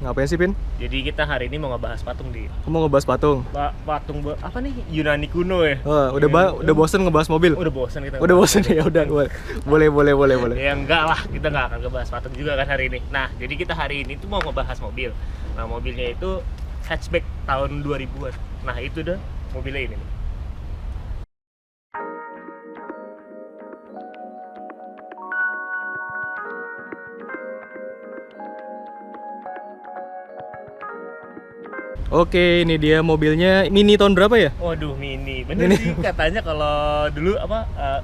Ngapain sih, Pin? Jadi kita hari ini mau ngebahas patung di Kamu mau ngebahas patung? patung apa nih? Yunani kuno ya. Oh, udah bosen ngebahas mobil? Udah bosan kita. Udah bosen ya, udah boleh. Ya enggak lah, kita nggak akan ngebahas patung juga kan hari ini. Nah, jadi kita hari ini tuh mau ngebahas mobil. Nah, mobilnya itu hatchback tahun 2000-an. Nah, itu dah mobilnya ini nih. Oke, ini dia mobilnya. Mini tahun berapa ya? Waduh, mini. Bener sih katanya kalau dulu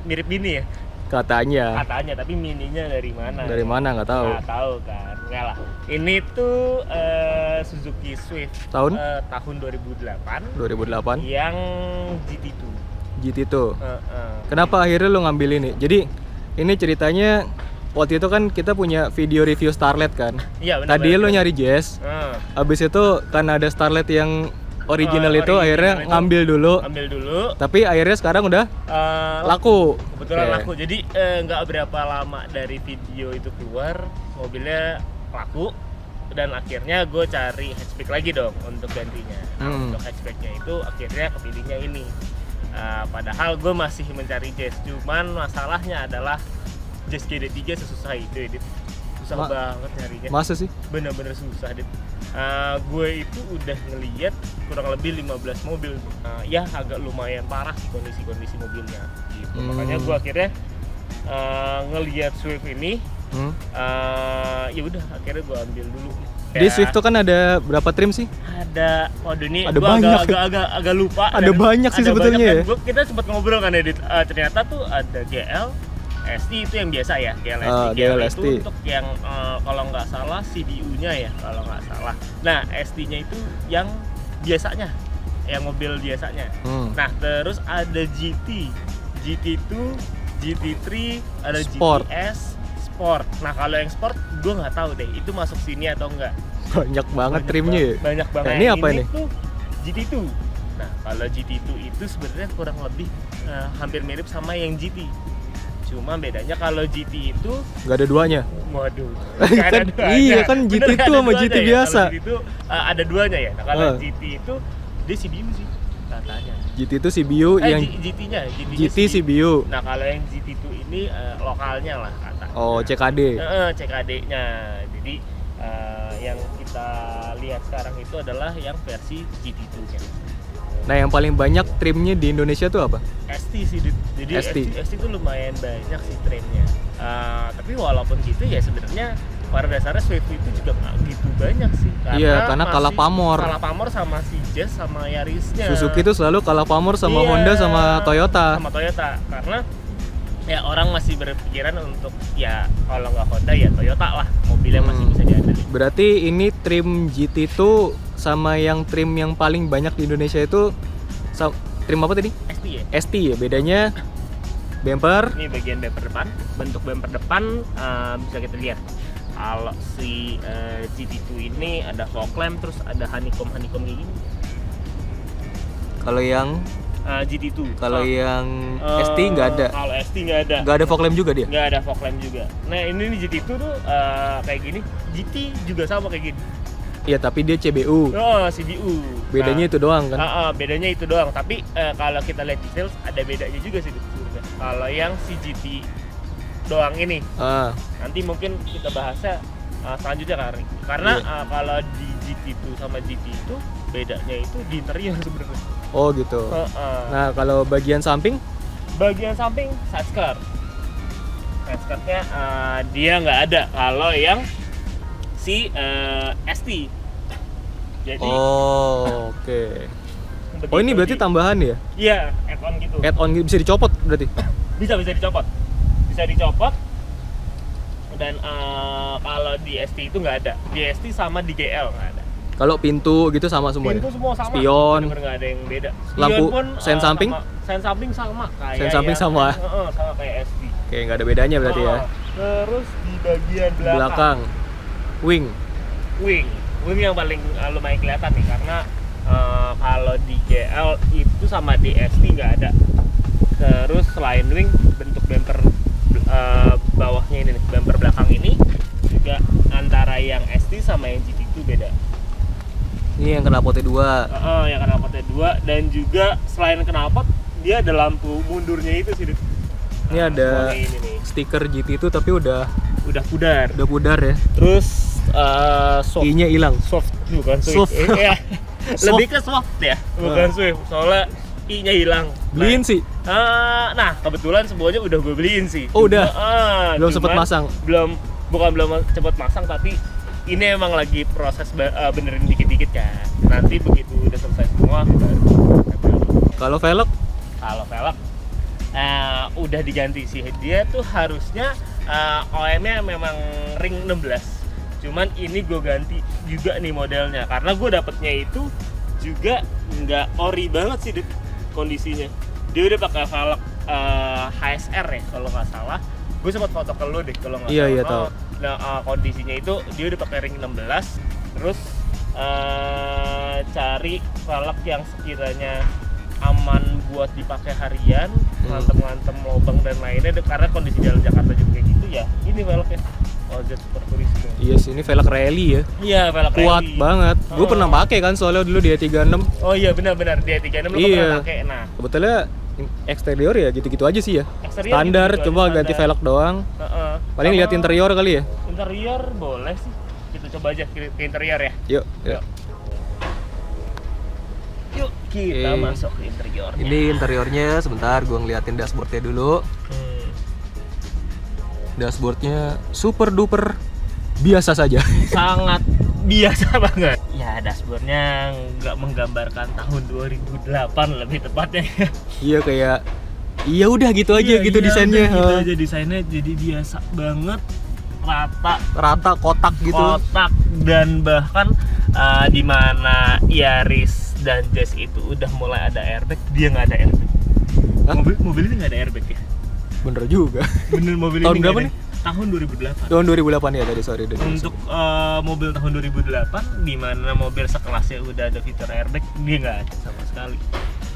mirip mini ya. Katanya. Tapi mininya dari mana? Dari mana nggak tahu. Nggak tahu kan. Nggak lah. Ini tuh Suzuki Swift Tahun? Tahun 2008 2008. yang GT2. GT2. Kenapa akhirnya lo ngambil ini? Jadi ini ceritanya waktu itu kan kita punya video review Starlet kan. Iya, benar. Tadi lo nyari Jazz. Habis itu kan ada Starlet yang original itu akhirnya itu ngambil dulu. Tapi akhirnya sekarang udah laku. Kebetulan laku. Jadi nggak berapa lama dari video itu keluar, mobilnya laku. Dan akhirnya gue cari hatchback lagi dong untuk gantinya. Untuk hatchbacknya itu akhirnya kepilihnya ini. Padahal gue masih mencari Jazz. Cuman masalahnya adalah Jazz GD3 sesusah itu, Dit. Susah banget nyarinya. Masa sih? Bener-bener susah, Dit. Gue itu udah ngeliat kurang lebih 15 mobil. Ya agak lumayan parah sih kondisi mobilnya gitu. Makanya gue akhirnya ngeliat Swift ini. Ya udah akhirnya gue ambil dulu. Di Swift tuh kan ada berapa trim sih? Ada, waduh ini ada gua banyak. agak lupa. Ada banyak sih sebetulnya ya. Kita sempat ngobrol kan, Edit. Ternyata tuh ada GL ST itu yang biasa ya, GL ST itu untuk yang kalau nggak salah CDU-nya ya, kalau nggak salah. Nah, ST-nya itu yang biasanya, yang mobil biasanya. Nah, terus ada GT, GT2, GT3, ada Sport. GTS, Sport. Nah, kalau yang Sport gue nggak tahu deh, itu masuk sini atau enggak. Banyak banget trimnya ya. Banyak banget. Nah, ini apa ini? Tuh GT2. Nah, kalau GT2 itu sebenarnya kurang lebih hampir mirip sama yang GT. Cuma bedanya kalau GT itu nggak ada duanya. Waduh. Kan, iya kan GT itu sama GT biasa. Kalau GT itu ada duanya ya. Nah, kalau GT itu dia CBU sih katanya. GT itu CBU yang GT-nya, GT CBU. Nah, kalau yang GT2 ini lokalnya lah katanya. Oh, CKD. CKD-nya. Jadi yang kita lihat sekarang itu adalah yang versi GT2-nya. Nah, yang paling banyak trimnya di Indonesia tuh apa? ST sih, jadi ST itu lumayan banyak sih trimnya. Tapi walaupun gitu ya sebenarnya pada dasarnya Swift itu juga nggak gitu banyak sih. Karena kalah pamor. Kalah pamor sama si Jazz sama Yarisnya. Suzuki itu selalu kalah pamor sama Honda sama Toyota. Karena ya orang masih berpikiran untuk ya kalau nggak Honda ya Toyota lah, mobilnya masih bisa diandelin. Berarti ini trim GT itu sama yang trim yang paling banyak di Indonesia itu trim apa tadi? ST ya? ST ya, bedanya bumper. Ini bagian bumper depan, bentuk bumper depan bisa kita lihat. Kalau si GT2 ini ada fog lamp, terus ada honeycomb kayak gini. Kalau yang GT2. Kalau yang ST nggak ada. Kalau ST nggak ada. Nggak ada fog lamp juga dia? Nggak ada fog lamp juga. Nah, ini nih GT2 tuh kayak gini. GT juga sama kayak gini. Iya, tapi dia CBU. Oh, CBU. Bedanya itu doang kan? Bedanya itu doang. Tapi kalau kita lihat details ada bedanya juga sih sebenarnya. Kalau yang si GT doang ini, nanti mungkin kita bahasnya selanjutnya karena kalau di GT2 sama GT itu bedanya itu di interior sebenarnya. Oh gitu. Nah, kalau bagian samping? Bagian samping side skirt. Side skirtnya dia nggak ada kalau yang si ST. Jadi oke. Oh, ini berarti tambahan ya? Iya, add-on gitu. Add-on bisa dicopot berarti? Bisa dicopot. Bisa dicopot. Dan kalau di ST itu nggak ada. Di ST sama di GL nggak ada. Kalau pintu gitu sama semua? Pintu semua sama. Spion. Bener-bener nggak ada yang beda. Spion lampu pun, sen samping? Sen samping sama kayak. Sen samping sama. Sama kayak ST. Oke, nggak ada bedanya berarti ya. Terus di bagian belakang. Wing yang paling lumayan kelihatan nih karena kalau di GL itu sama di ST nggak ada. Terus selain wing, bentuk bumper bawahnya ini nih, bumper belakang ini juga antara yang ST sama yang GT2 itu beda. Ini yang knalpotnya 2. Yang knalpotnya 2 dan juga selain knalpot dia ada lampu mundurnya itu sih. Ini ada ini stiker GT itu tapi udah pudar. Udah pudar ya. Terus soft. I-nya hilang. Soft bukan Swift. Ya. Lebih ke soft ya, bukan Swift. Soalnya I-nya hilang. Beliin sih. Nah, kebetulan semuanya udah gue beliin sih. Oh, udah. Belum sempat masang. Belum cepet masang, tapi ini emang lagi proses benerin dikit-dikit kan. Nanti begitu udah selesai semua baru. Kalau velg udah diganti sih. Dia tuh harusnya OM-nya memang ring 16. Cuman ini gue ganti juga nih modelnya karena gue dapetnya itu juga nggak ori banget sih kondisinya. Dia udah pakai velg HSR ya kalau nggak salah. Gue sempat foto ke lu deh kalau nggak salah. Iya tahu. Nah, kondisinya itu dia udah pakai ring 16. Terus cari velg yang sekiranya aman buat dipakai harian, ngantem-ngantem lubang dan lainnya. Karena kondisi jalan Jakarta juga kayak gitu ya. Ini velgnya OZ Super Turismo. Iya sih, ini velg rally ya. Iya, velg rally. Kuat banget. Gue pernah pakai kan soalnya dulu dia 36. Oh iya benar-benar dia 36 lu pernah pakai. Nah, sebetulnya eksterior ya gitu-gitu aja sih ya. Eksterior standar, gitu coba standar. Ganti velg doang. Paling lihat interior kali ya. Interior boleh sih. Kita coba aja ke interior ya. Yuk. Yuk kita masuk ke interiornya. Ini interiornya, sebentar gue ngeliatin dashboardnya dulu. Dashboardnya super duper biasa saja. Sangat biasa banget. Ya dashboardnya nggak menggambarkan tahun 2008 lebih tepatnya. Iya kayak, iya udah gitu aja gitu desainnya. Gitu aja desainnya jadi biasa banget, rata kotak gitu. Kotak dan bahkan di mana Yaris dan Jazz itu udah mulai ada airbag, dia nggak ada airbag. Mobil ini nggak ada airbag ya? Bener juga. Bener mobil tahun ini berapa nih? Tahun 2008. Tahun 2008 ya tadi, sorry. Untuk mobil tahun 2008 di mana mobil sekelasnya udah ada fitur airbag, dia nggak ada sama sekali.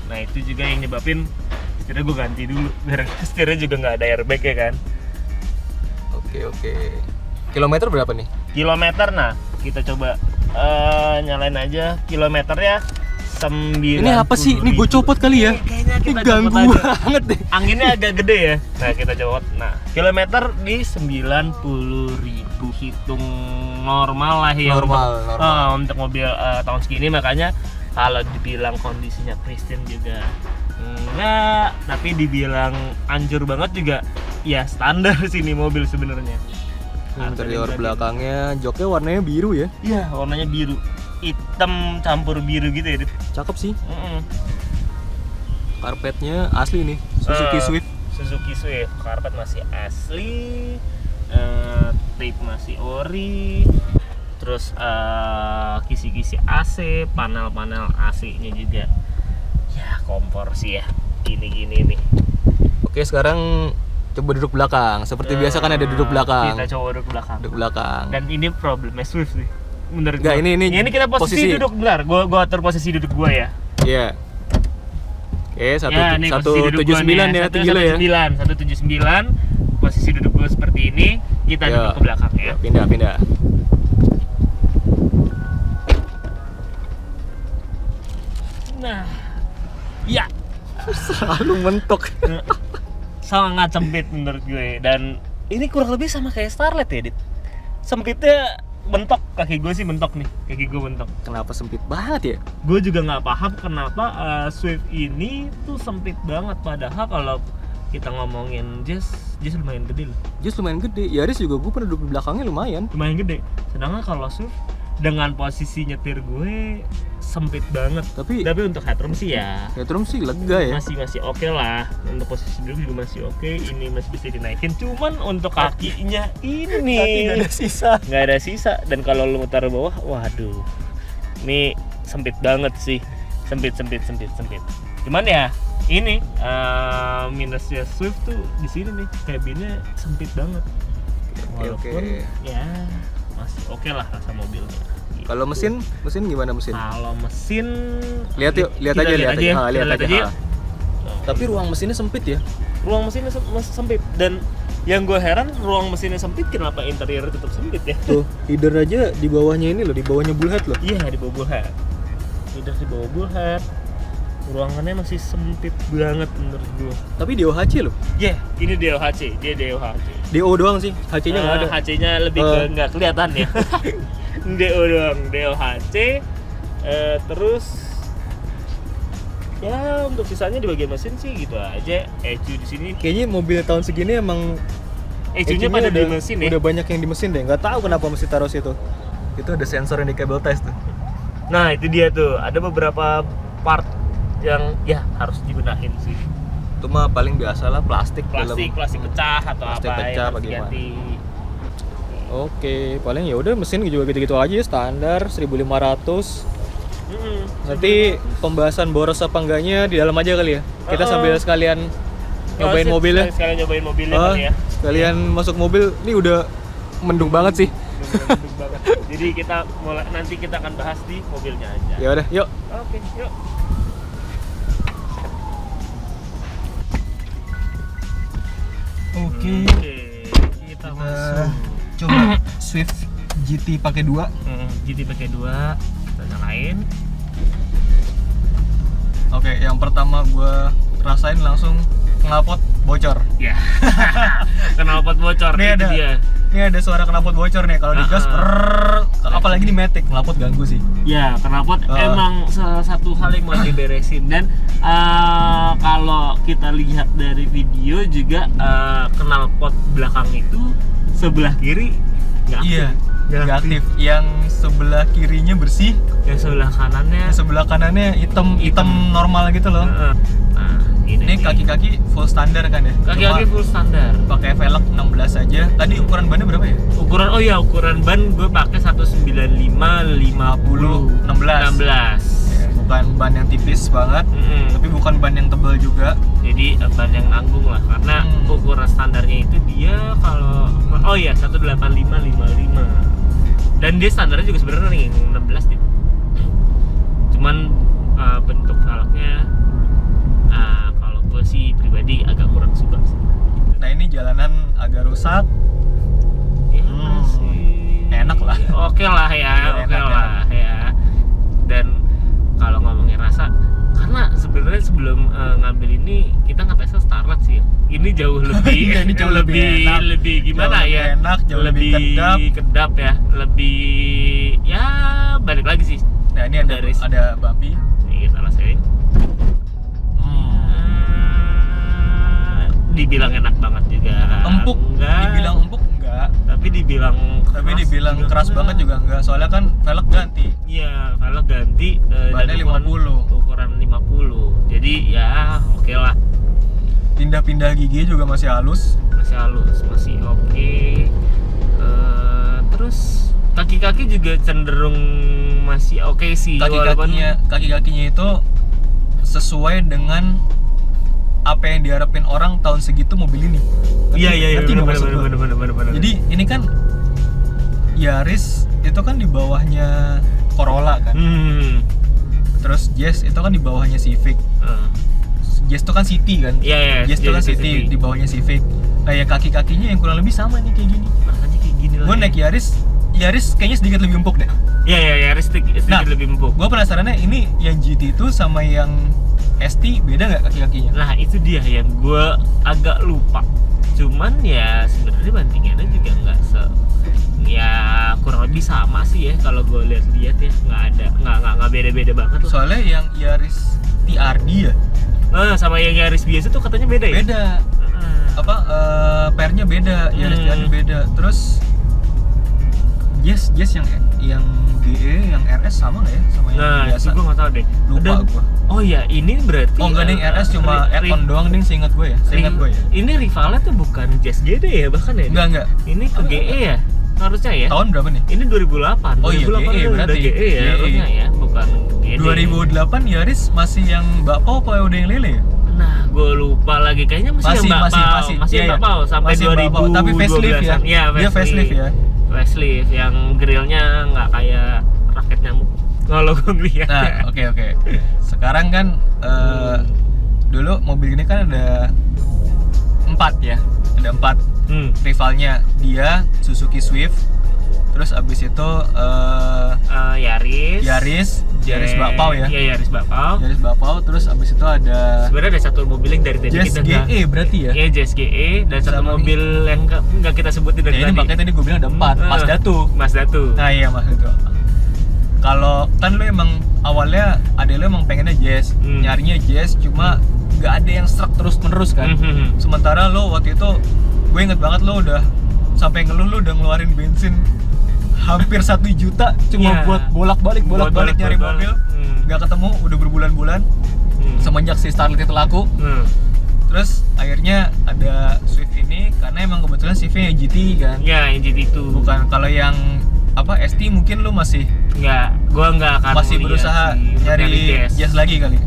Nah itu juga yang nyebabin setirnya gue ganti dulu biar setirnya juga nggak ada airbag ya kan. Oke. Kilometer berapa nih? Kilometer, nah kita coba nyalain aja kilometernya 9. Ini apa sih? Ini gue copot kali ya? Ini ganggu banget deh. Anginnya agak gede ya. Nah kita copot. Nah kilometer di 90.000, hitung normal lah ya. Normal. Untuk mobil tahun segini, makanya kalau dibilang kondisinya pristine juga enggak, tapi dibilang hancur banget juga ya standar sini mobil sebenarnya. Interior belakangnya, joknya warnanya biru ya? Iya, warnanya biru. Hitam campur biru gitu ya, Dit. Cakep sih. Karpetnya asli nih, Suzuki Swift. Karpet masih asli, tape masih ori, terus kisi-kisi AC, panel-panel AC-nya juga. Ya kompor sih ya, gini nih. Oke, sekarang coba duduk belakang. Seperti biasa kan ada duduk belakang. Kita coba duduk belakang. Dan ini problemnya Swift nih. Menurut gua. Ini kita posisi duduk, bentar. Gua atur posisi duduk gua ya. Iya. Oke, 179 ya, tinggi lo ya. 179. Posisi duduk gua seperti ini. Kita duduk ke belakang ya. Pindah. Nah. Ya. Selalu mentok. Sangat sempit menurut gue. Dan ini kurang lebih sama kayak Starlet ya, Dit. Sempitnya bentok, kaki gue sih bentok nih, kaki gue bentok. Kenapa sempit banget ya? Gue juga nggak paham kenapa Swift ini tuh sempit banget, padahal kalau kita ngomongin Jazz lumayan gede loh. Jazz lumayan gede, Yaris juga gue pernah duduk di belakangnya lumayan gede. Sedangkan kalau Swift dengan posisi nyetir gue sempit banget. Tapi untuk headroom sih ya. Headroom sih lega ya. Masih oke lah. Untuk posisi duduk juga masih oke. Ini masih bisa dinaikin. Cuman untuk kakinya ini nggak ada sisa. Dan kalau lu taruh bawah, waduh, ini sempit banget sih. Sempit. Cuman ya ini minusnya Swift tuh di sini nih, cabinnya sempit banget. Walaupun ya masih oke lah rasa mobilnya. Gitu. Kalau mesin gimana mesin? Kalau mesin lihat aja. Tapi ruang mesinnya sempit ya. Ruang mesinnya sempit dan Yang gue heran ruang mesinnya sempit, kenapa interior tetap sempit ya? Tuh, header aja di bawahnya ini loh, di bawahnya bullhead loh. Iya, di bawah bullhead. Header di bawah bullhead. Ruangannya masih sempit banget menurut gue. Tapi DOHC loh. Iya, ini DOHC, dia DOHC. DO doang sih, HC-nya nggak ada. HC-nya lebih ke nggak kelihatan ya. DO doang, DOHC. Terus ya untuk sisanya di bagian mesin sih gitu aja. ECU di sini. Kayaknya mobil tahun segini emang ECU-nya pada di mesin ya. Udah banyak yang di mesin deh. Nggak tahu kenapa mesti taruh situ. Itu ada sensor yang di cable ties tuh. Nah itu dia tuh. Ada beberapa part yang ya harus dibenahin sih. Itu mah paling biasa lah, plastik pecah atau plastik apa pecah yang harus bagaimana. diganti. Oke, paling ya udah mesin juga gitu-gitu aja standar 1.500. Nanti pembahasan boros apa enggaknya di dalam aja kali ya. Kita sambil sekalian nyobain mobilnya. Sekalian nyobain mobilnya kali ya. Sekalian masuk mobil. Ini udah mendung banget sih. Mendung banget. Jadi nanti kita akan bahas di mobilnya aja. Ya udah, yuk. Oke, yuk. Oke. Kita masuk. Coba Swift GT pakai 2. GT pakai 2. Kita nyalain. Oke, yang pertama gua rasain langsung knalpot bocor. Ya. Knalpot bocor Nih itu ada. dia. Ini ada suara knalpot bocor nih kalau digas. Apalagi di Matic, knalpot ganggu sih. Ya, knalpot emang salah satu hal yang mau diberesin dan kalau kita lihat dari video juga knalpot belakang itu sebelah kiri nggak aktif. Iya, nggak aktif. Yang sebelah kirinya bersih, yang sebelah kanannya hitam normal gitu loh. Nah, ini kaki-kaki full standar kan ya? Kaki-kaki full standar. Pakai velg 16 aja. Tadi ukuran bannya berapa ya? Ukuran ban gue pakai 195 50 16. Bukan ban yang tipis banget, tapi bukan ban yang tebal juga. Jadi ban yang nanggung lah, karena ukuran standarnya itu dia kalau 185 55. Dan dia standarnya juga sebenarnya nih 16 gitu. Cuman bentuk velgnya kalau gue sih pribadi agak kurang suka sih. Nah ini jalanan agak rusak. Ya masih enak lah. Oke lah ya, ya. Dan kalau ngomongin rasa, karena sebenarnya sebelum ngambil ini kita ngetesnya Starlet sih. Ini jauh lebih ini jauh lebih enak. Lebih gimana jauh ya? Lebih enak, jauh lebih kedap ya. Lebih ya balik lagi sih. Nah, ini ada babi. Nih kita rasain. Dibilang enak banget juga. Empuk. Enggak. Dibilang empuk enggak. Tapi dibilang keras banget juga enggak. Soalnya kan velg ganti. Iya, velg ganti bannya 50. Ukuran 50. Jadi ya oke lah. Pindah-pindah gigi juga masih halus. Masih oke. Terus kaki-kaki juga cenderung masih oke sih. Kaki-kakinya itu sesuai dengan apa yang diharapin orang tahun segitu mobil ini. Iya benar. Jadi ini kan Yaris itu kan di bawahnya Corolla kan. Terus Jazz itu kan di bawahnya Civic. Jazz itu kan City kan. Iya. Jazz itu kan City di bawahnya Civic. Kayak kaki-kakinya yang kurang lebih sama nih kayak gini. Makanya kayak gini lah. Gue naik Yaris kayaknya sedikit lebih empuk deh. Iya, Yaris sedikit lebih empuk. Gue penasarannya ini yang GT itu sama yang ST beda nggak kaki-kakinya? Nah itu dia yang gue agak lupa. Cuman ya sebenarnya bantingannya juga ya kurang lebih sama sih ya kalau gue lihat ya, nggak beda-beda banget loh. Soalnya yang Yaris TRD ya? Sama yang Yaris biasa tuh katanya beda ya? Beda. Pernya beda, Yaris TRD beda. Terus Jazz yang GE, yang RS sama nggak ya sama yang biasa? Nah, gue nggak tahu deh. Lupa gue. Oh ya, ini berarti. Oh enggak nih, RS cuma add-on doang nih, seingat gue ya. Ini rivalnya tuh bukan Jazz GD ya bahkan ya? Enggak. Ini ke GE ya? Harusnya ya? Tahun berapa nih? Ini 2008. Oh iya, GE berarti. Udah GE ya, harusnya ya, bukan GD. 2008 Yaris masih yang bakpao apa udah yang lele ya? Nah, gue lupa lagi, kayaknya masih yang bakpao sampai 2000. Tapi facelift ya? Iya, dia facelift ya. Facelift yang grillnya nggak kayak raket nyamuk kalau gue ngeliat. Nah, oke. Sekarang kan dulu mobil ini kan ada 4 ya, ada 4. rivalnya dia Suzuki Swift, terus abis itu Yaris Bakpao ya. Iya, Yaris Bakpao, terus abis itu ada sebenarnya ada satu mobil yang dari tadi Jazz kita GE berarti ya? Iya, Jazz GE dan satu mobil yang nggak kita sebutin dari tadi. Ini makanya tadi gue bilang ada 4, Mazda 2. Nah iya Mazda 2. Kalau kan lu emang awalnya lu emang pengennya Jazz, nyarinya Jazz, cuma nggak ada yang serak terus-menerus kan. Sementara lu waktu itu, gue inget banget lu udah sampai ngeluh lu udah ngeluarin bensin hampir 1 juta cuma buat bolak-balik nyari mobil. Nggak ketemu udah berbulan-bulan semenjak si Starlet itu laku. Terus akhirnya ada Swift ini karena emang kebetulan CV-nya GT kan. Ya, yang GT itu. Bukan kalau yang ST mungkin lu masih gua nggak akan masih berusaha nyari Jazz lagi kali.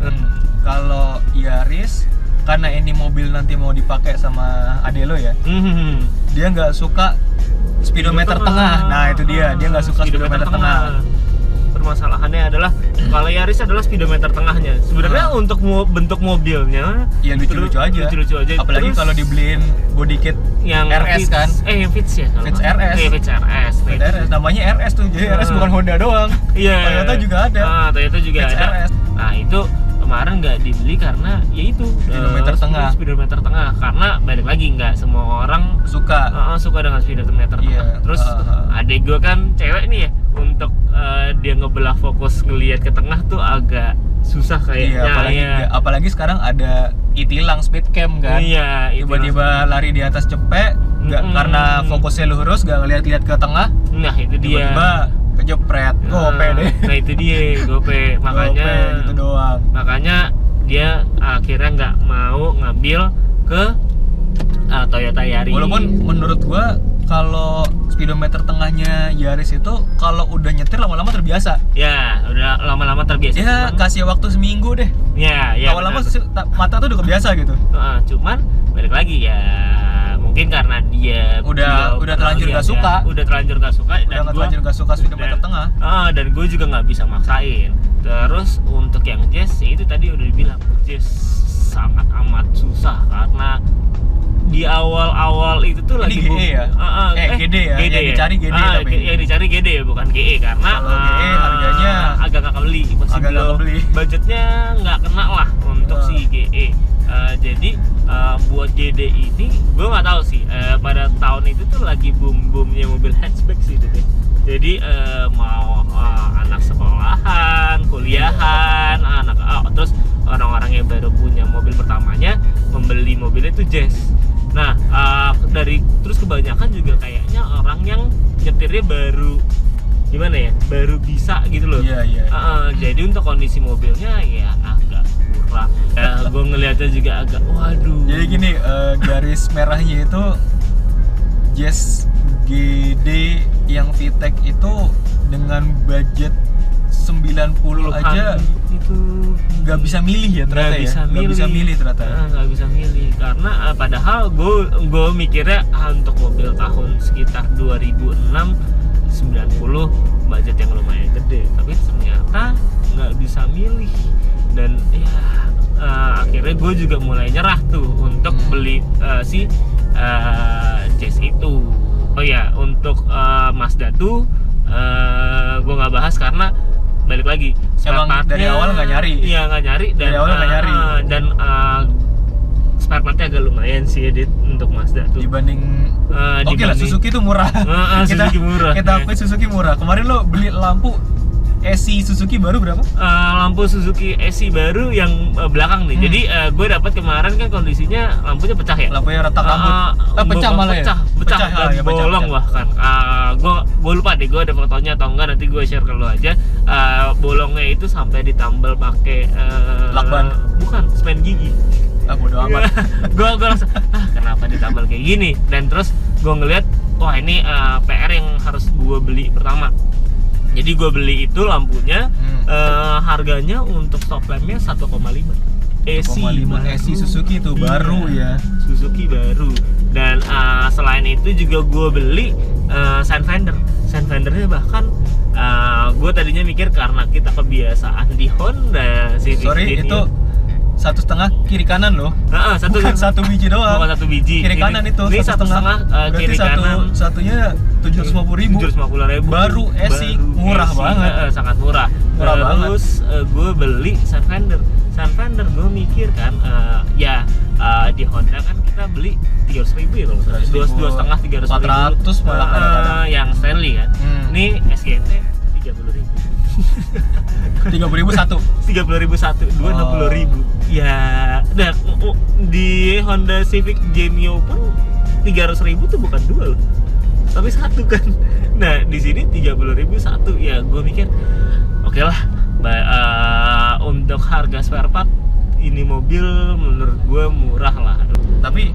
Kalau Yaris karena ini mobil nanti mau dipakai sama ade lo ya. Dia nggak suka speedometer tengah. Nah, itu dia nggak suka speedometer tengah. Permasalahannya adalah kalau Yaris adalah speedometer tengahnya. Sebenarnya untuk bentuk mobilnya ya lucu-lucu aja. Apalagi kalau dibeliin body kit yang RS Fitz, kan. Yang Fitz ya. Fitz RS. Fitz RS. Namanya RS tuh. Jadi RS bukan Honda doang. Iya. Toyota juga ada. Toyota juga Fitz ada. RS. Nah, itu kemarin nggak dibeli karena ya itu speedometer tengah karena balik lagi nggak semua orang suka dengan speedometer tengah. Terus adik gue kan cewek nih ya, untuk dia ngebelah fokus ngelihat ke tengah tuh agak susah kayaknya. Apalagi sekarang ada e-tilang speed cam kan. Iya, tiba-tiba lari di atas cepet nggak karena fokusnya lurus nggak ngeliat-liat ke tengah. Nah, itu dia. Tiba-tiba kejepret, gope deh. Nah, itu dia, gope. Makanya gitu doang. Makanya dia akhirnya nggak mau ngambil ke Toyota Yaris. Walaupun menurut gua kalau speedometer tengahnya Yaris itu kalau udah nyetir lama-lama terbiasa. Ya, udah lama-lama terbiasa. Ya, kasih waktu seminggu deh. Ya. Lama-lama mata tuh udah kebiasa gitu. Cuman balik lagi ya, mungkin karena dia udah terlanjur gak suka. Udah terlanjur gak suka speedometer tengah. Dan gue juga nggak bisa maksain. Terus untuk yang Jazz itu tadi udah dibilang, Jazz sangat amat susah karena di awal-awal itu tuh lagi GE ya? GD ya? Yang dicari GD tapi? Yang dicari GD bukan GE karena kalau GE harganya agak nggak kebeli, budgetnya nggak kena lah untuk si GE. Jadi buat GD ini gue nggak tahu sih, pada tahun itu tuh lagi boom-boomnya mobil hatchback sih itu deh. Jadi mau anak sekolahan, kuliahan, terus orang-orang yang baru punya mobil pertamanya membeli mobil itu Jazz. Nah, terus kebanyakan juga kayaknya orang yang nyetirnya baru baru bisa gitu loh. Iya. Jadi untuk kondisi mobilnya ya agak kurang. Gue ngeliatnya juga agak waduh. Jadi gini, garis merahnya itu Jazz GD yang VTEC itu dengan budget 90 aja itu nggak bisa milih ya ternyata. Nggak bisa milih karena padahal gue mikirnya untuk mobil tahun sekitar 2006 90 budget yang lumayan gede, tapi ternyata nggak bisa milih. Dan ya akhirnya gue juga mulai nyerah tuh untuk beli si Jazz itu. Oh ya, untuk Mazda 2 gue nggak bahas karena balik lagi emang dari awal nggak nyari. Iya, nggak nyari. Dan dari awal nggak nyari. Dan spare partnya agak lumayan sih Edit untuk Mazda tuh dibanding oke lah, Suzuki tuh murah. Suzuki murah. Kita akui Suzuki murah. Kemarin lo beli lampu SC Suzuki baru berapa? Lampu Suzuki SC baru yang belakang nih. Jadi gue dapat kemarin kan kondisinya lampunya pecah ya. Lampunya retak rambut. Pecah malah ya. Pecah dan bolong bahkan. Gue lupa deh, gue ada fotonya atau enggak, nanti gue share ke lo aja. Bolongnya itu sampai ditambal pakai lakban. Bukan, semen gigi. Bodo amat. Gue langsung kenapa ditambal kayak gini? Dan terus gue ngeliat, wah ini PR yang harus gue beli pertama. Jadi gue beli itu lampunya, harganya untuk stop lampnya 1,5 SC Suzuki itu baru ya. Suzuki baru. Dan selain itu juga gue beli side fender. Side fendernya bahkan gue tadinya mikir karena kita kebiasaan di Honda Sorry, itu 1,5 kiri kanan loh. Bukan satu biji doang. Bukan satu biji. Kiri kanan itu. Ini 1,5 kiri kanan. Satunya 750.000. 750.000. Baru Esi, murah banget. Sangat murah. Murah banget. Terus gue beli Sunfinder gue mikir kan, di Honda kan kita beli 300.000 ya kalau salah. 2,5 300.000. 400 malah kadang-kadang. Yang Stanley kan. Ini SGT 30.000. 30.000 satu. 30.000 satu, 260.000. Ya, dan di Honda Civic Genio pun 300.000 tuh bukan dua loh, tapi satu kan. Nah di sini 30.000 satu. Ya gue mikir oke lah, untuk harga spare part ini mobil menurut gue murah lah. Tapi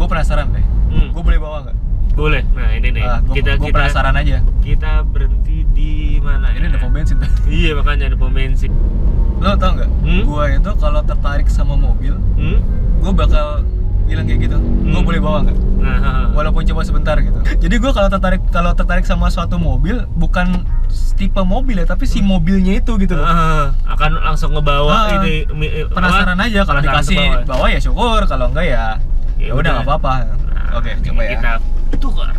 gue penasaran deh, gue boleh bawa nggak? Boleh. Nah ini nih, kita penasaran aja. Kita berhenti di mana? Ini ada pom bensin tuh. Iya, makanya ada pom bensin. Lo tau nggak? Gue itu kalau tertarik sama mobil, gue bakal bilang kayak gitu. Gue boleh bawa nggak? Walaupun cuma sebentar gitu. Jadi gue kalau tertarik sama suatu mobil, bukan tipe mobil ya, tapi si mobilnya itu gitu loh. Akan langsung ngebawa ini. Penasaran aja, kalau dikasih bawa ya syukur, kalau enggak ya udah nggak apa-apa. Oke, coba ya. Kita tukar.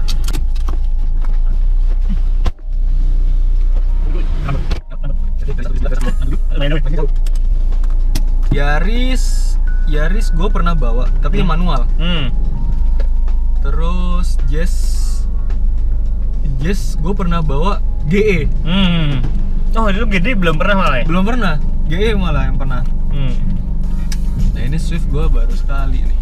Yaris gue pernah bawa, tapi manual. Terus Jazz gue pernah bawa GE. Oh, itu GE belum pernah malah ya? Belum pernah, GE malah yang pernah. Nah ini Swift gue baru sekali nih.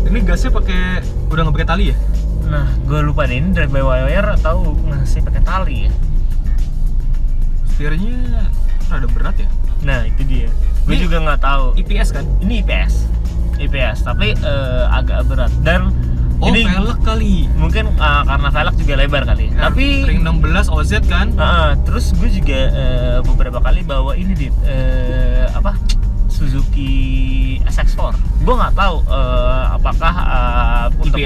Ini gasnya udah nggak pakai tali ya? Nah, gue lupa deh, ini drive by wire atau masih pakai tali ya? Setirnya rada berat ya? Nah, itu dia. Gue juga nggak tahu. IPS kan? Ini IPS, tapi agak berat. Dan ini velg kali. Mungkin karena velg juga lebar kali. Ya, tapi ring 16 OZ kan? Terus gue juga beberapa kali bawa ini di Suzuki SX4. Gue nggak tahu apakah untuk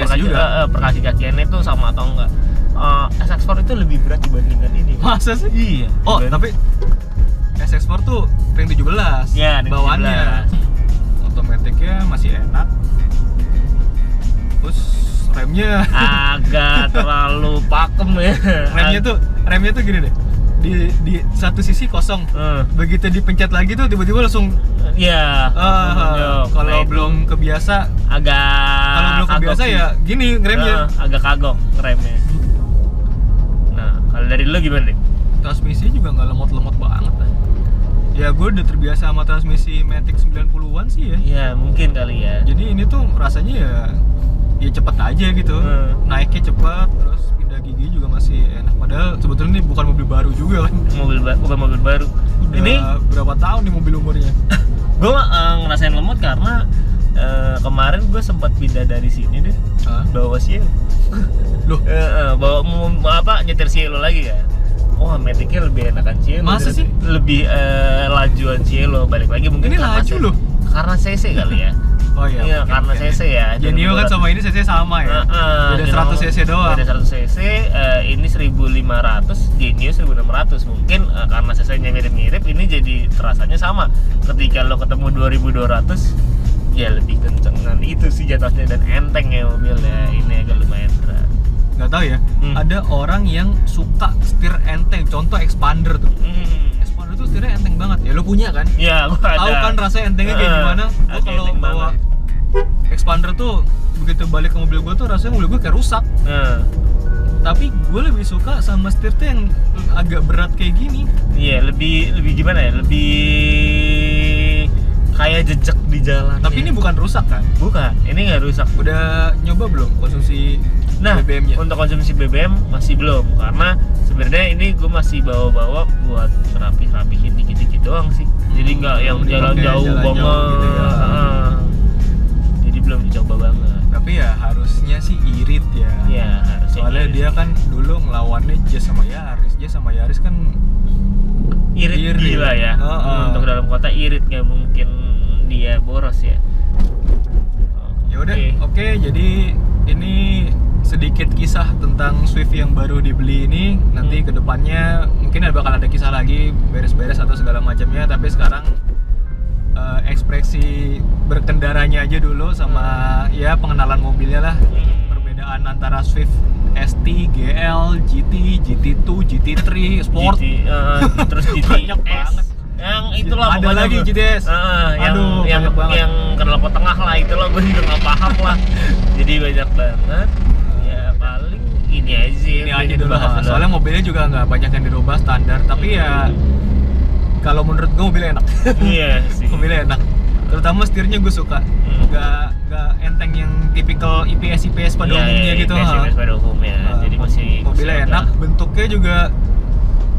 perkaki-kakiannya itu sama atau enggak. SX4 itu lebih berat dibandingkan ini. Masa sih? Iya. Oh, tapi SX4 tuh ring 17 ya, bawaannya. Otomatiknya masih enak. Terus remnya agak terlalu pakem ya. Remnya tuh gini deh. Di satu sisi kosong. Begitu dipencet lagi tuh tiba-tiba langsung kalau belum kebiasa ya gini ngeremnya. Agak kagok ngeremnya. Nah, kalau dari lo gimana nih? Transmisi juga nggak lemot-lemot banget lah. Ya gue udah terbiasa sama transmisi Matic 90-an sih ya. Iya, mungkin kali ya. Jadi ini tuh rasanya ya cepet aja gitu. Naiknya cepat, terus pindah gigi juga masih enak. Padahal sebetulnya ini bukan mobil baru juga kan. Bukan mobil baru. Udah ini berapa tahun nih mobil umurnya? Gue ngerasain lemot karena kemarin gue sempat pindah dari sini deh. Bawa Cielo. Loh? Bawa nyetir Cielo lagi kan. Wah, Matic-nya lebih enakan Cielo. Masa sih? Lebih lajuan Cielo. Balik lagi mungkin ini laju loh. Karena CC kali ya. Oh iya, karena CC ya. Genio kan sama ini CC sama ya. Beda 100 cc doang. Beda 100 cc, ini 1500, Genio 1600. Mungkin karena CC-nya mirip-mirip, ini jadi terasanya sama. Ketika lo ketemu 2200, ya lebih kencengan itu sih jatuhnya, dan enteng ya mobilnya. Ini agak lumayan berat. Nggak tahu ya, ada orang yang suka setir enteng, contoh Expander tuh. Expander tuh setirnya enteng banget ya, lo punya kan? Iya, gua ada. Tahu kan rasanya entengnya kayak gimana? Gua kalau bawa Expander tuh begitu balik ke mobil gua tuh rasanya mobil gua kayak rusak. Tapi gue lebih suka sama setir tuh yang agak berat kayak gini. Iya, lebih gimana ya? Lebih kayak jejak di jalan. Tapi ini bukan rusak kan? Bukan, ini nggak rusak. Udah nyoba belum konsumsi BBM-nya? Untuk konsumsi BBM masih belum, karena sebenarnya ini gue masih bawa-bawa buat rapihin dikit-dikit doang sih. Jadi nggak yang jalan jauh banget gitu ya. Jadi belum dicoba banget. Tapi ya harusnya sih irit ya. Iya, harusnya. Soalnya dia kan dulu ngelawannya Jazz sama Yaris kan irit gila ya. Untuk dalam kota irit, nggak mungkin dia boros ya. Ya udah, oke, jadi ini sedikit sedikit kisah tentang Swift yang baru dibeli ini. Nanti kedepannya mungkin bakal ada kisah lagi, beres-beres atau segala macamnya. Tapi sekarang ekspresi berkendaranya aja dulu sama ya pengenalan mobilnya lah. Perbedaan antara Swift ST, GL, GT, GT2, GT3, Sport, terus GT banyak banget. Yang itulah ada lagi GTS. Yang knalpot tengah lah, itulah gue juga nggak paham lah. Jadi banyak banget. Ya paling ini aja sih. Ini aja dulu. Soalnya mobilnya juga nggak banyak yang dirubah standar, tapi ya kalau menurut gue mobilnya enak. Iya sih. Mobilnya enak. Terutama setirnya gue suka. Nggak enteng yang tipikal IPS pada umumnya gitu. IPS pada umumnya. Jadi masih mobilnya enak. Bentuknya juga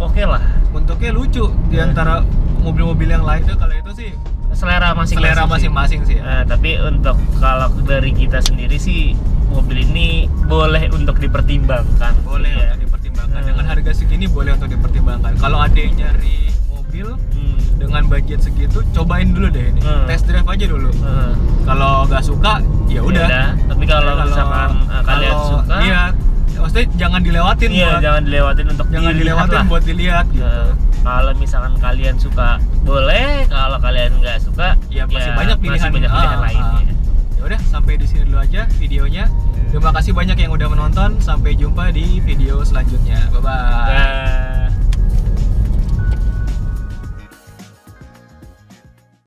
oke lah. Bentuknya lucu di antara mobil-mobil yang lain tuh. Kalau itu sih selera masing-masing sih ya. Tapi untuk kalau dari kita sendiri sih mobil ini boleh untuk dipertimbangkan. Boleh ya. Untuk dipertimbangkan. Dengan harga segini boleh untuk dipertimbangkan. Kalau ada yang nyari mobil dengan budget segitu, cobain dulu deh ini. Test drive aja dulu. Kalau nggak suka ya udah. Tapi kalau misalkan kalian suka, iya, maksudnya jangan dilewatin. Iya, jangan dilewatin untuk buat dilihat gitu. Kalau misalkan kalian suka boleh, kalau kalian nggak suka ya masih banyak pilihan lainnya. Ya udah, sampai di sini dulu aja videonya. Terima kasih banyak yang udah menonton. Sampai jumpa di video selanjutnya. Bye bye.